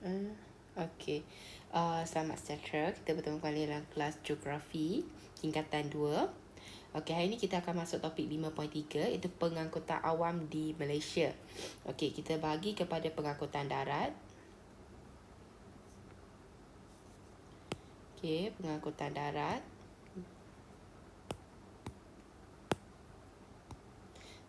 Okey. Selamat sejahtera. Kita bertemu kembali dalam kelas Geografi tingkatan 2. Okey, hari ini kita akan masuk topik 5.3 iaitu pengangkutan awam di Malaysia. Okey, kita bagi kepada pengangkutan darat. Okey, pengangkutan darat,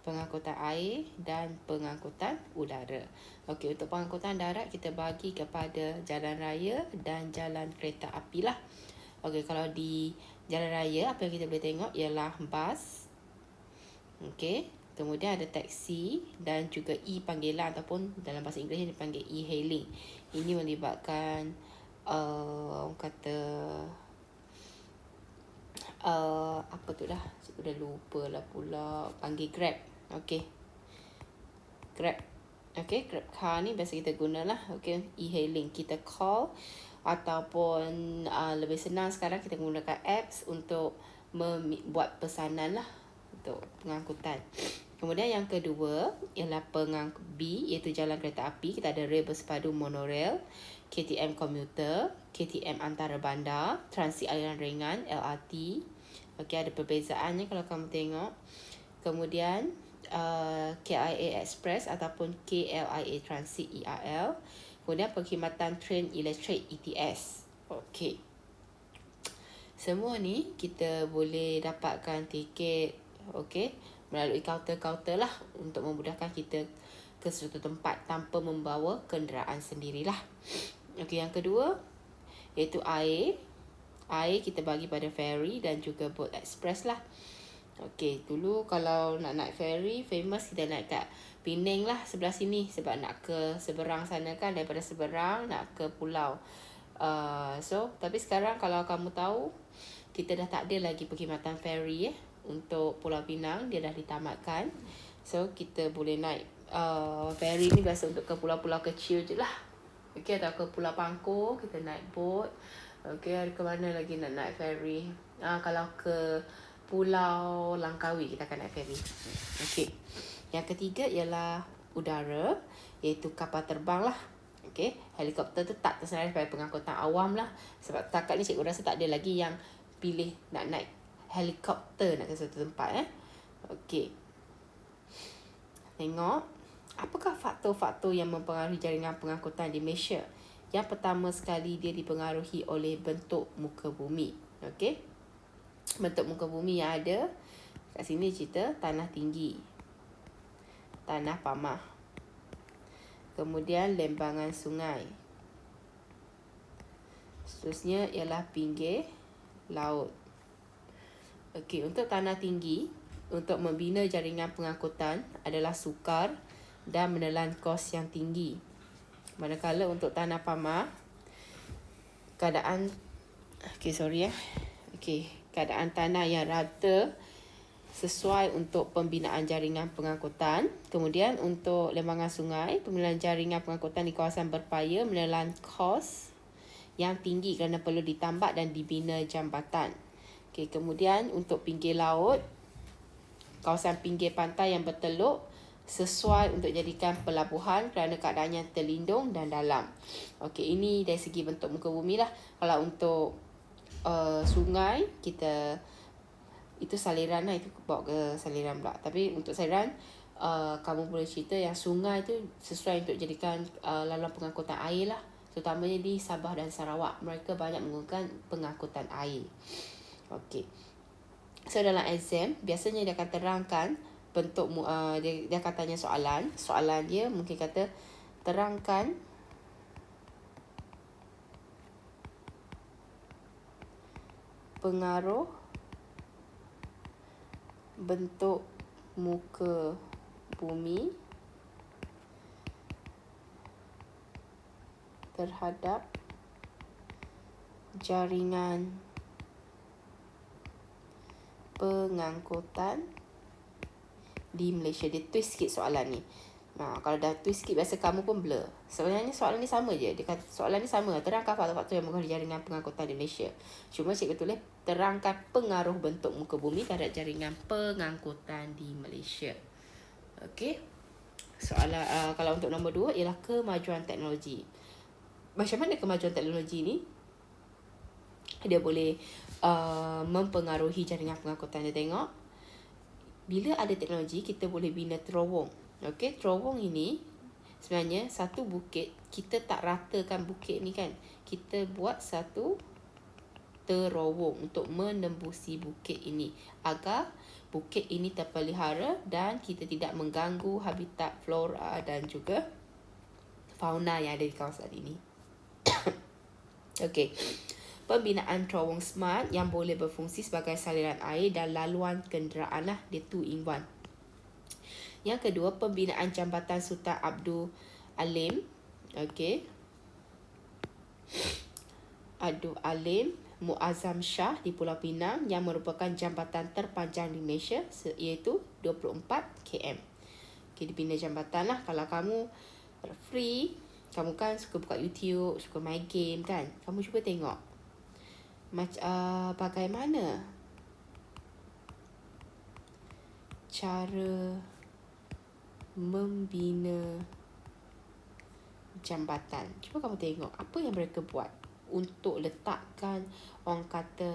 pengangkutan air dan pengangkutan udara. Okey, untuk pengangkutan darat kita bagi kepada jalan raya dan jalan kereta api lah. Okey, kalau di jalan raya apa yang kita boleh tengok ialah bas. Okey, kemudian ada taksi dan juga e-panggilan ataupun dalam bahasa Inggeris dipanggil e-hailing. Ini melibatkan orang kata apa tu dah? Saya dah lupa lah pula. Panggil Grab. Okey. Grab. Okey, Grab car ni biasa kita gunalah. Okey, e-hailing. Kita call ataupun lebih senang sekarang kita menggunakan apps untuk buat pesanan lah untuk pengangkutan. Kemudian yang kedua ialah B iaitu jalan kereta api. Kita ada rel bersepadu monorail, KTM komuter, KTM antarabandar, transit aliran ringan, LRT. Okey, ada perbezaannya kalau kamu tengok. Kemudian KIA Express ataupun KLIA Transit ERL. Kemudian perkhidmatan train elektrik ETS. Okey. Semua ni kita boleh dapatkan tiket melalui kaunter-kaunter lah untuk memudahkan kita ke suatu tempat tanpa membawa kenderaan sendirilah. Okey, yang kedua iaitu air. Air kita bagi pada ferry dan juga boat express lah. Okey, dulu kalau nak naik ferry, famous kita naik kat Penang lah sebelah sini sebab nak ke seberang sana kan, daripada seberang nak ke pulau. Tapi sekarang kalau kamu tahu, kita dah tak ada lagi perkhidmatan ferry untuk Pulau Pinang, dia dah ditamatkan. So kita boleh naik ferry ni biasa untuk ke pulau-pulau kecil je lah. Okey, atau ke Pulau Pangkor kita naik boat. Okey, ada ke mana lagi nak naik ferry? Kalau ke Pulau Langkawi kita akan naik ferry. Okey. Yang ketiga ialah udara, iaitu kapal terbang lah. Okey, helikopter tu tak tersenarai sebagai pengangkutan awam lah. Sebab takat ni cikgu rasa tak ada lagi yang pilih nak naik helikopter nak ke satu tempat. Okey. Tengok, apakah faktor-faktor yang mempengaruhi jaringan pengangkutan di Malaysia? Yang pertama sekali, dia dipengaruhi oleh bentuk muka bumi. Okey. Bentuk muka bumi yang ada kat sini cerita tanah tinggi, tanah pamah, kemudian lembangan sungai, seterusnya ialah pinggir laut. Okey, untuk tanah tinggi, untuk membina jaringan pengangkutan adalah sukar dan menelan kos yang tinggi. Manakala untuk tanah pamah, keadaan tanah yang rata sesuai untuk pembinaan jaringan pengangkutan. Kemudian untuk lembangan sungai, pembinaan jaringan pengangkutan di kawasan berpaya menelan kos yang tinggi kerana perlu ditambak dan dibina jambatan. Okey, kemudian untuk pinggir laut, kawasan pinggir pantai yang berteluk sesuai untuk jadikan pelabuhan kerana keadaannya terlindung dan dalam. Okey, ini dari segi bentuk muka bumi lah. Kalau untuk sungai, kita itu saliran lah, itu bawa ke saliran pula. Tapi untuk saliran, kamu boleh cerita yang sungai tu sesuai untuk jadikan laluan pengangkutan air lah. Terutamanya di Sabah dan Sarawak, mereka banyak menggunakan pengangkutan air. Okey. So dalam exam, biasanya dia akan terangkan bentuk dia akan tanya soalan. Soalan dia mungkin kata terangkan pengaruh bentuk muka bumi terhadap jaringan pengangkutan di Malaysia. Dia twist sikit soalan ni. Kalau dah twist sikit, biasa kamu pun blur. Sebenarnya soalan ni sama je. Dia kata soalan ni sama. Terangkan faktor-faktor yang mempengaruhi jaringan pengangkutan di Malaysia. Cuma cikgu tulis terangkan pengaruh bentuk muka bumi terhadap jaringan pengangkutan di Malaysia. Okey. Soalan kalau untuk nombor 2 ialah kemajuan teknologi. macam mana kemajuan teknologi ni dia boleh mempengaruhi jaringan pengangkutan. Dia tengok bila ada teknologi kita boleh bina terowong. Okey, terowong ini sebenarnya satu bukit, kita tak ratakan bukit ni kan. Kita buat satu terowong untuk menembusi bukit ini agar bukit ini terpelihara dan kita tidak mengganggu habitat flora dan juga fauna yang ada di kawasan ini. Okey. Pembinaan terowong smart yang boleh berfungsi sebagai saliran air dan laluan kenderaan lah. Dia 2-in-1. Yang kedua, pembinaan jambatan Sultan Abdul Alim. Okey. Abdul Alim Muazzam Shah di Pulau Pinang yang merupakan jambatan terpanjang di Malaysia iaitu 24 km. Okay, dibina jambatan lah. Kalau kamu free, kamu kan suka buka YouTube, suka main game kan, kamu cuba tengok bagaimana cara membina jambatan. Cuba kamu tengok apa yang mereka buat untuk letakkan orang kata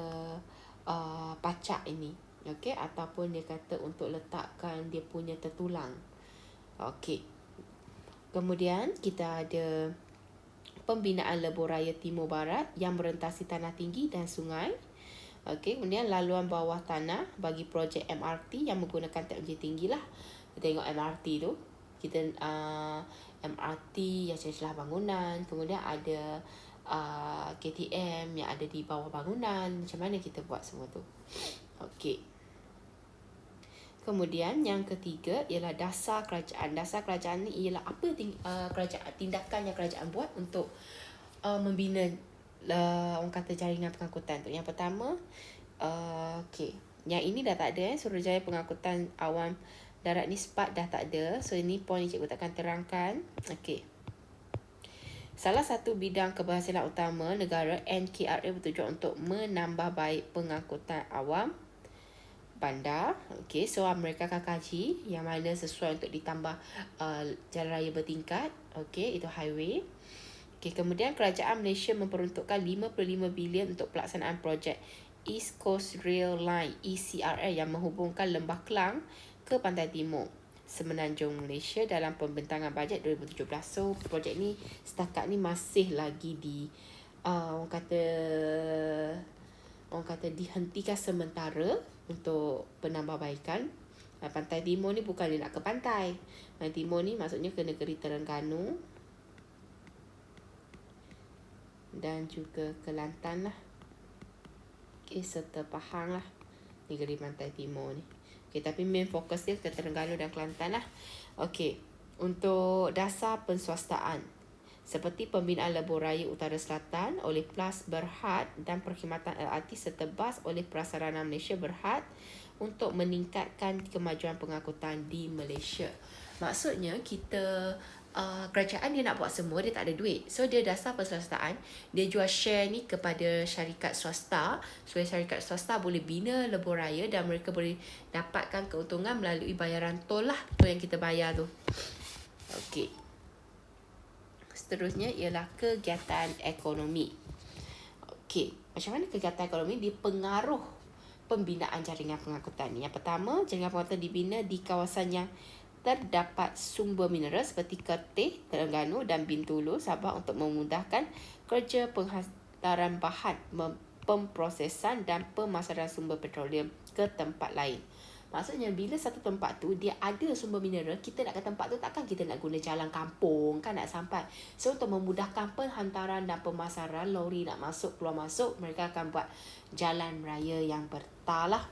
pacak ini, okey, ataupun dia kata untuk letakkan dia punya tertulang. Okey. Kemudian kita ada pembinaan lebuh raya Timur Barat yang merentasi tanah tinggi dan sungai. Okey, kemudian laluan bawah tanah bagi projek MRT yang menggunakan teknologi tinggi lah. Kita tengok MRT tu, kita MRT yang celah bangunan, kemudian ada KTM yang ada di bawah bangunan. Macam mana kita buat semua tu. Okey. Kemudian yang ketiga ialah dasar kerajaan. Dasar kerajaan ni ialah apa tindakan yang kerajaan buat untuk membina orang kata jaringan pengangkutan tu. Yang pertama, okey, yang ini dah tak ada. Suruhanjaya Pengangkutan Awam Darat ni SPAT dah tak ada. So ini poin cikgu takkan terangkan. Okey. Salah satu bidang keberhasilan utama negara NKRA bertujuan untuk menambah baik pengangkutan awam bandar. Okey, so mereka akan kaji yang mana sesuai untuk ditambah jalan raya bertingkat. Okey, itu highway. Okey, kemudian kerajaan Malaysia memperuntukkan 55 bilion untuk pelaksanaan projek East Coast Rail Line ECRL yang menghubungkan Lembah Kelang ke Pantai Timur Semenanjung Malaysia dalam pembentangan bajet 2017. So projek ni setakat ni masih lagi di orang kata dihentikan sementara untuk penambahbaikan. Pantai Timur ni bukan dia nak ke pantai. Pantai Timur ni maksudnya ke negeri Terengganu dan juga Kelantan lah. Okay, serta Pahang lah, negeri Pantai Timur ni. Okay, tapi main fokus dia ke Terengganu dan Kelantan lah. Okay, untuk dasar penswastaan seperti pembinaan lebuh raya Utara Selatan oleh PLAS Berhad dan perkhidmatan LRT serta bas oleh Prasarana Malaysia Berhad untuk meningkatkan kemajuan pengangkutan di Malaysia. Maksudnya kita kerajaan dia nak buat semua, dia tak ada duit. So dia dasar perswastaan, dia jual share ni kepada syarikat swasta supaya syarikat swasta boleh bina lebuh raya dan mereka boleh dapatkan keuntungan melalui bayaran tol lah, tol yang kita bayar tu. Okey. Seterusnya ialah kegiatan ekonomi. Okey, macam mana kegiatan ekonomi dipengaruh pembinaan jaringan pengangkutan ni? Yang pertama, jaringan pengangkutan dibina di kawasan yang terdapat sumber mineral seperti Kertih, Terengganu dan Bintulu, Sabah untuk memudahkan kerja penghantaran bahan, pemprosesan dan pemasaran sumber petroleum ke tempat lain. Maksudnya bila satu tempat tu dia ada sumber mineral, kita nak ke tempat tu takkan kita nak guna jalan kampung kan nak sampai. So untuk memudahkan penghantaran dan pemasaran, lori nak masuk keluar masuk, mereka akan buat jalan raya yang bertalah.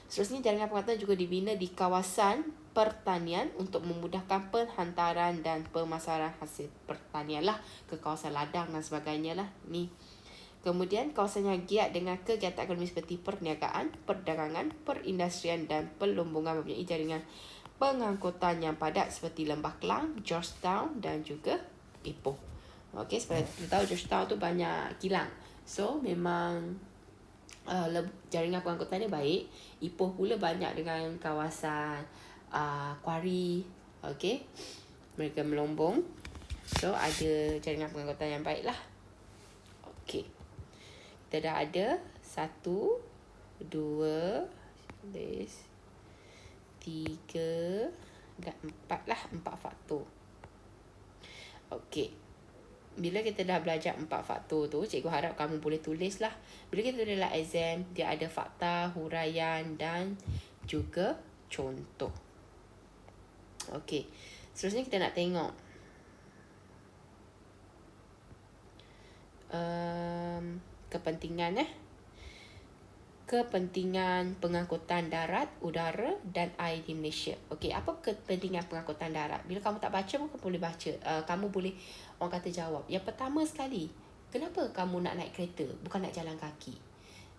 Seterusnya jaringan pengangkutan juga dibina di kawasan pertanian untuk memudahkan penghantaran dan pemasaran hasil pertanian lah ke kawasan ladang dan sebagainya lah ni. Kemudian kawasan yang giat dengan kegiatan ekonomi seperti perniagaan, perdagangan, perindustrian dan pelumbungan mempunyai jaringan pengangkutan yang padat seperti Lembah Kelang, Georgetown dan juga Ipoh. Okey, seperti kita tahu Georgetown tu banyak kilang. So memang jaringan pengangkutan dia baik. Ipoh pula banyak dengan kawasan kuari. Okey, mereka melombong. So ada jaringan pengangkutan yang baik lah. Okey. Kita dah ada 1, 2, 3 dan 4 lah. 4 faktor. Okey. Bila kita dah belajar 4 faktor tu, cikgu harap kamu boleh tulis lah. Bila kita dalam exam, dia ada fakta, huraian dan juga contoh. Okey. Seterusnya kita nak tengok kepentingan kepentingan pengangkutan darat, udara dan air di Malaysia. Okey, apa kepentingan pengangkutan darat? Bila kamu tak baca pun kamu boleh baca. Kamu boleh orang kata jawab. Yang pertama sekali, kenapa kamu nak naik kereta bukan nak jalan kaki?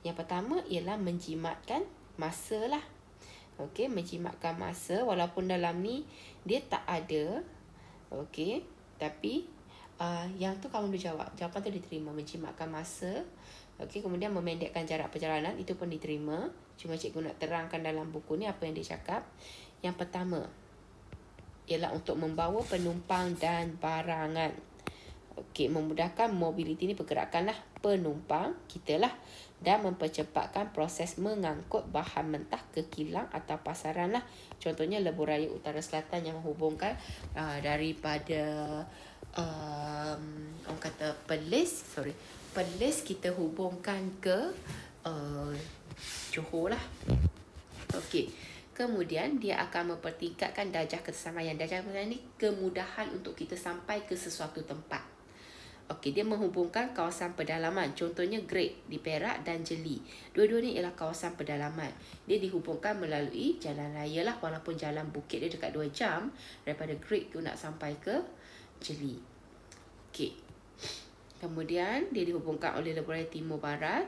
Yang pertama ialah menjimatkan masa lah. Okey, menjimatkan masa walaupun dalam ni dia tak ada. Okey, tapi yang tu kamu boleh jawab. Jawapan tu diterima, menjimatkan masa. Okey, kemudian memendekkan jarak perjalanan, itu pun diterima. Cuma cikgu nak terangkan dalam buku ni apa yang dia cakap. Yang pertama ialah untuk membawa penumpang dan barangan. Okey, memudahkan mobiliti ni, pergerakan lah penumpang kita lah, dan mempercepatkan proses mengangkut bahan mentah ke kilang atau pasaran lah. Contohnya lebuh raya utara selatan yang menghubungkan daripada orang kata Perlis kita hubungkan ke Johor lah. Okey. Kemudian dia akan mempertingkatkan darjah keselamatan. Darjah keselamatan ni kemudahan untuk kita sampai ke sesuatu tempat. Okey, dia menghubungkan kawasan pedalaman. Contohnya Great di Perak dan Jeli. Dua-dua ni ialah kawasan pedalaman. Dia dihubungkan melalui jalan raya lah, walaupun jalan bukit dia dekat 2 jam daripada Great tu nak sampai ke Jeli. Okey. Kemudian dia dihubungkan oleh lebuh raya timur barat.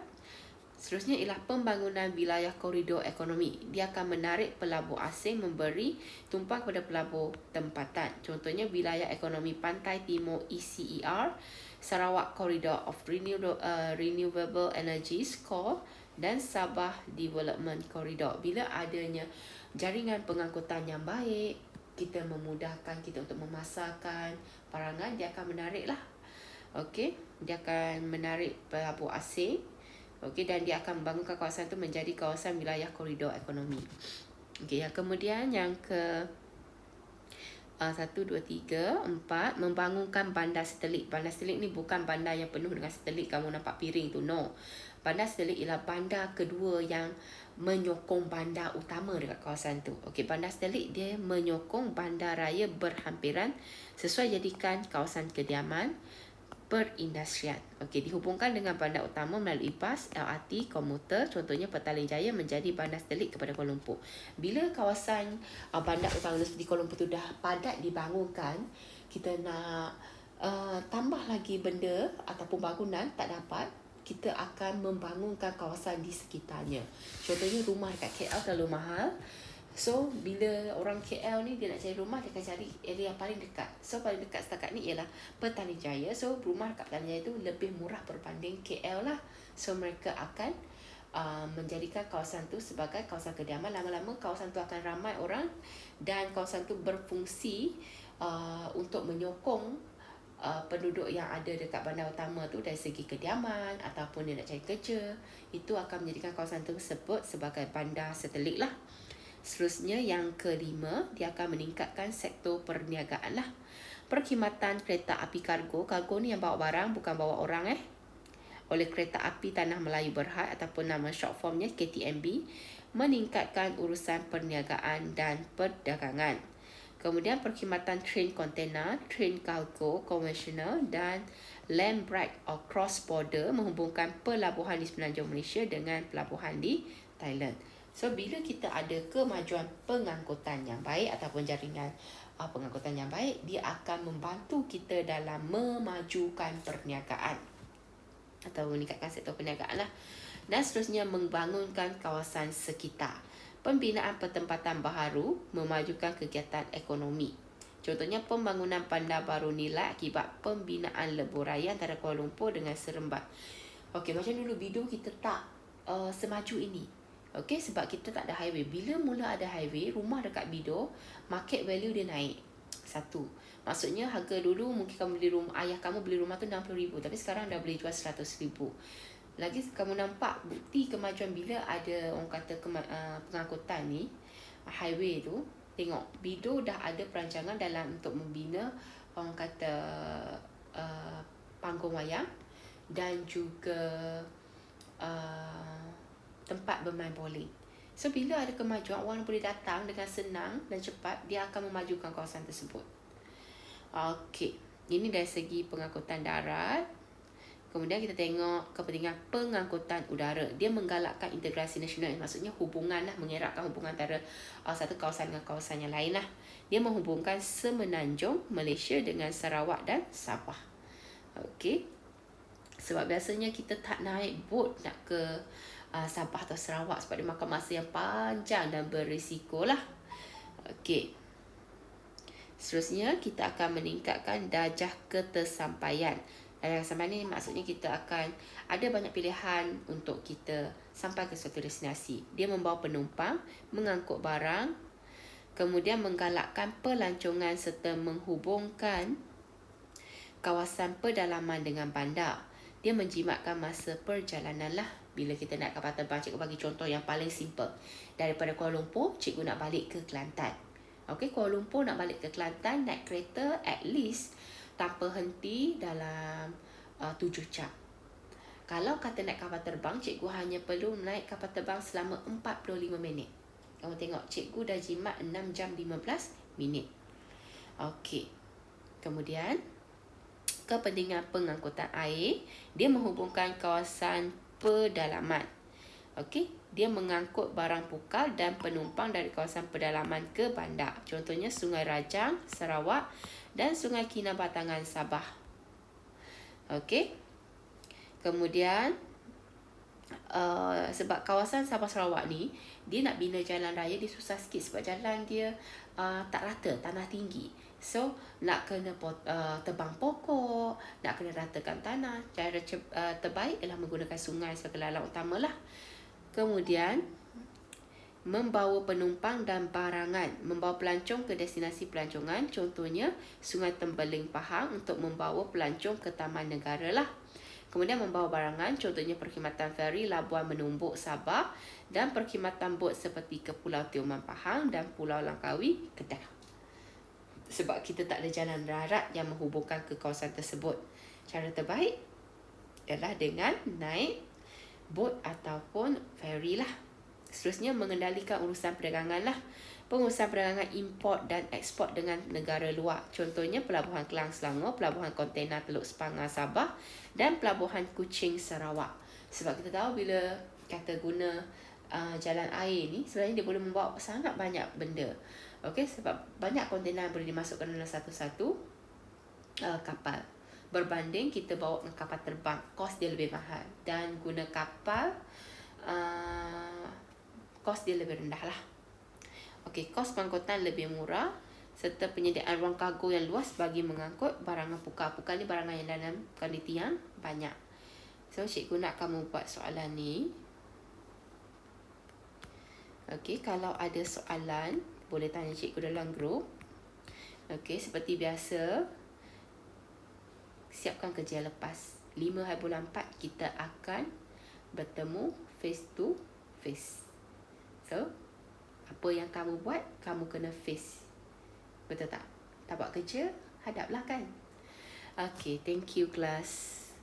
Seterusnya ialah pembangunan wilayah koridor ekonomi. Dia akan menarik pelabur asing memberi tumpang kepada pelabur tempatan. Contohnya wilayah ekonomi pantai timur ECER, Sarawak Corridor of Renewable Energies Core dan Sabah Development Corridor. Bila adanya jaringan pengangkutan yang baik, kita memudahkan kita untuk memasarkan barangan, dia akan menarik lah. Okey, dia akan menarik pelabur asing. Okey, dan dia akan membangunkan kawasan itu menjadi kawasan wilayah koridor ekonomi. Okey, yang kemudian yang ke 1, 2, 3, 4, membangunkan bandar satelit. Bandar satelit ni bukan bandar yang penuh dengan satelit kamu nampak piring tu, no. Bandar satelit ialah bandar kedua yang menyokong bandar utama dekat kawasan tu. Okey, bandar satelit dia menyokong bandar raya berhampiran sesuai jadikan kawasan kediaman perindustrian. Okey, dihubungkan dengan bandar utama melalui bas, LRT, komuter. Contohnya Petaling Jaya menjadi bandar satelit kepada Kuala Lumpur. Bila kawasan bandar utama seperti Kuala Lumpur tu dah padat dibangunkan, kita nak tambah lagi benda ataupun bangunan tak dapat, kita akan membangunkan kawasan di sekitarnya. Contohnya rumah dekat KL terlalu mahal. So, bila orang KL ni dia nak cari rumah, dia akan cari area yang paling dekat. So, paling dekat setakat ni ialah Petaling Jaya. So, rumah dekat Petaling Jaya tu lebih murah berbanding KL lah. So, mereka akan menjadikan kawasan tu sebagai kawasan kediaman. Lama-lama kawasan tu akan ramai orang dan kawasan tu berfungsi untuk menyokong penduduk yang ada dekat bandar utama tu dari segi kediaman ataupun dia nak cari kerja. Itu akan menjadikan kawasan tu sebut sebagai bandar satelit lah. Seterusnya yang kelima, dia akan meningkatkan sektor perniagaan lah. Perkhidmatan kereta api kargo. Kargo ni yang bawa barang, bukan bawa orang oleh Kereta Api Tanah Melayu Berhad ataupun nama short formnya KTMB, meningkatkan urusan perniagaan dan perdagangan. Kemudian perkhidmatan train kontainer, train kargo konvensional dan land break or cross border, menghubungkan pelabuhan di semenanjung Malaysia dengan pelabuhan di Thailand. So, bila kita ada kemajuan pengangkutan yang baik ataupun jaringan pengangkutan yang baik, dia akan membantu kita dalam memajukan perniagaan atau meningkatkan sektor perniagaan lah. Dan seterusnya membangunkan kawasan sekitar. Pembinaan pertempatan baharu memajukan kegiatan ekonomi. Contohnya pembangunan bandar baru nilai akibat pembinaan lebuh raya antara Kuala Lumpur dengan Seremban. Okey, macam dulu Bidong kita tak semaju ini. Okey, sebab kita tak ada highway. Bila mula ada highway, rumah dekat Bidor, market value dia naik. satu. Maksudnya harga dulu mungkin kamu beli rumah, ayah kamu beli rumah tu 60,000, tapi sekarang dah boleh jual 100,000. Lagi kamu nampak bukti kemajuan bila ada orang kata pengangkutan ni, highway tu. Tengok, Bido dah ada perancangan dalam untuk membina orang kata panggung wayang dan juga tempat bermain bowling. So bila ada kemajuan, orang boleh datang dengan senang dan cepat, dia akan memajukan kawasan tersebut. Okey, ini dari segi pengangkutan darat. Kemudian kita tengok kepentingan pengangkutan udara. Dia menggalakkan integrasi nasional, maksudnya hubungan lah, mengeratkan hubungan antara satu kawasan dengan kawasan yang lain lah. Dia menghubungkan Semenanjung Malaysia dengan Sarawak dan Sabah. Okey, sebab biasanya kita tak naik bot nak ke Sabah atau Sarawak sebab dia makan masa yang panjang dan berisiko lah. Okey, seterusnya kita akan meningkatkan darjah ketersampaian. Darjah ketersampaian ni maksudnya kita akan ada banyak pilihan untuk kita sampai ke suatu destinasi. Dia membawa penumpang, mengangkut barang, kemudian menggalakkan pelancongan serta menghubungkan kawasan pedalaman dengan bandar. Dia menjimatkan masa perjalanan lah. Bila kita nak kapal terbang, cikgu bagi contoh yang paling simple. Daripada Kuala Lumpur, cikgu nak balik ke Kelantan. Okey, Kuala Lumpur nak balik ke Kelantan, naik kereta at least tanpa henti dalam 7 jam. Kalau kata naik kapal terbang, cikgu hanya perlu naik kapal terbang selama 45 minit. Kamu tengok, cikgu dah jimat 6 jam 15 minit. Okey, kemudian kepentingan pengangkutan air, dia menghubungkan kawasan pedalaman. Okey, dia mengangkut barang pukal dan penumpang dari kawasan pedalaman ke bandar. Contohnya Sungai Rajang, Sarawak dan Sungai Kinabatangan, Sabah. Okey. Kemudian sebab kawasan Sabah Sarawak ni, dia nak bina jalan raya, dia susah sikit sebab jalan dia tak rata, tanah tinggi. So nak kena tebang pokok, nak kena ratakan tanah. Cara terbaik ialah menggunakan sungai sebagai lalang utama lah. Kemudian membawa penumpang dan barangan, membawa pelancong ke destinasi pelancongan. Contohnya Sungai Tembeling Pahang untuk membawa pelancong ke Taman Negara lah. Kemudian membawa barangan, contohnya perkhidmatan feri Labuan Menumbuk Sabah dan perkhidmatan bot seperti ke Pulau Tioman Pahang dan Pulau Langkawi Kedah. Sebab kita tak ada jalan darat yang menghubungkan ke kawasan tersebut. Cara terbaik ialah dengan naik bot ataupun feri lah. Seterusnya mengendalikan urusan perdagangan lah. Pengurusan perdagangan import dan ekspor dengan negara luar. Contohnya Pelabuhan Kelang Selangor, Pelabuhan Kontena Teluk Sepanggar Sabah dan Pelabuhan Kuching Sarawak. Sebab kita tahu bila kata guna jalan air ni, sebenarnya dia boleh membawa sangat banyak benda. Okey, sebab banyak kontena boleh dimasukkan dalam satu-satu kapal. Berbanding kita bawa dengan kapal terbang, kos dia lebih mahal. Dan guna kapal, kos dia lebih rendah lah. Okey, kos pengangkutan lebih murah serta penyediaan ruang kargo yang luas bagi mengangkut barangan pukal. Pukal ni barangan yang dalam kuantiti yang banyak. So, cikgu nak kamu buat soalan ni. Okey, kalau ada soalan, boleh tanya cikgu dalam grup. Okey, seperti biasa, siapkan kerja lepas. 5 hari bulan 4 kita akan bertemu face to face. So, apa yang kamu buat, kamu kena face. Betul tak? Tak buat kerja, hadaplah kan? Okay, thank you class.